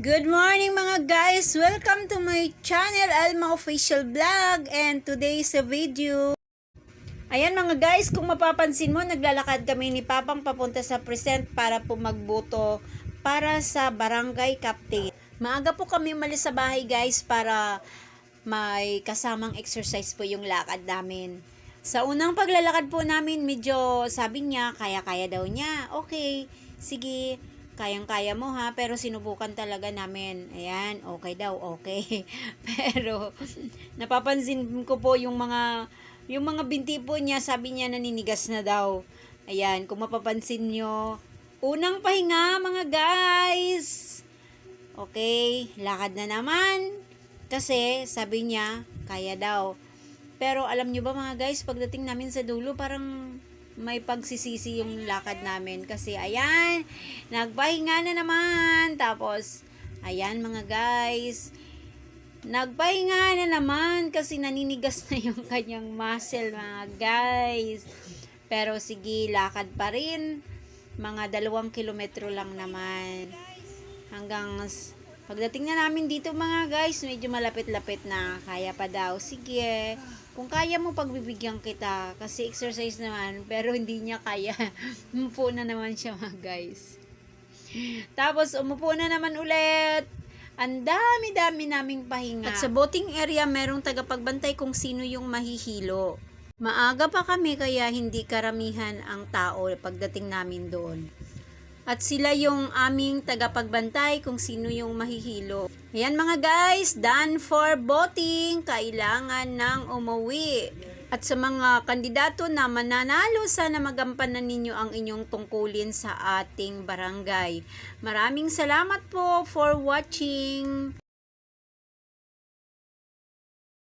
Good morning mga guys! Welcome to my channel, Alma Official Vlog, and today's a video. Ayan mga guys, kung mapapansin mo, naglalakad kami ni Papang papunta sa present para po magboto para sa barangay captain. Maaga po kami umalis sa bahay guys para may kasamang exercise po yung lakad namin. Sa unang paglalakad po namin, medyo sabi niya, kaya-kaya daw niya. Okay, sige. Kayang-kaya mo ha, pero sinubukan talaga namin. Ayan, okay daw, okay. Pero napapansin ko po yung mga binti po niya, sabi niya naninigas na daw. Ayan, kung mapapansin nyo, unang pahinga mga guys. Okay, lakad na naman. Kasi sabi niya, kaya daw. Pero alam nyo ba mga guys, pagdating namin sa dulo, parang may pagsisisi yung lakad namin kasi ayan, nagpahinga na naman. Tapos ayan mga guys, nagpahinga na naman kasi naninigas na yung kanyang muscle mga guys. Pero sige, lakad pa rin, mga 2 kilometro lang naman hanggang pagdating na namin dito mga guys, medyo malapit-lapit na. Kaya pa daw, sige, kung kaya mo pagbibigyan kita kasi exercise naman, pero hindi niya kaya. Umupo na naman siya mga guys. Tapos umupo na naman ulit. Ang dami-dami naming pahinga. At sa voting area merong tagapagbantay kung sino yung mahihilo. Maaga pa kami kaya hindi karamihan ang tao pagdating namin doon. At sila yung aming tagapagbantay kung sino yung mahihilo. Ayan mga guys, done for voting. Kailangan nang umuwi. At sa mga kandidato na mananalo, sana magampanan ninyo ang inyong tungkulin sa ating barangay. Maraming salamat po for watching.